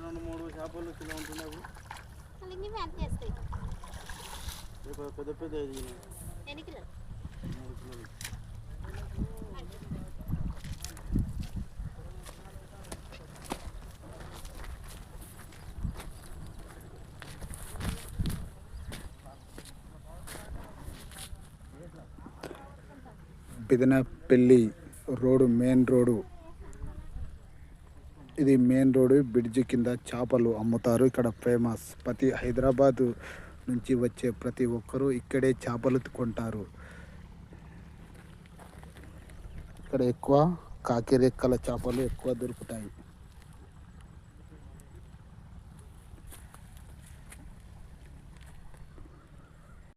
2-3 చేపలు కిలో ఉంటున్నాయి. పెద్ద పెద్ద ఎన్ని కిలోలు? 3 కిలోలు. బిదనపల్లి రోడ్డు మెయిన్ రోడ్డు. ఇది మెయిన్ రోడ్డు. బ్రిడ్జి కింద చేపలు అమ్ముతారు. ఇక్కడ ఫేమస్. ప్రతి హైదరాబాద్ నుంచి వచ్చే ప్రతి ఒక్కరూ ఇక్కడే చేపలు కొంటారు. ఇక్కడ ఎక్కువ కాకిరెక్కల చేపలు ఎక్కువ దొరుకుతాయి.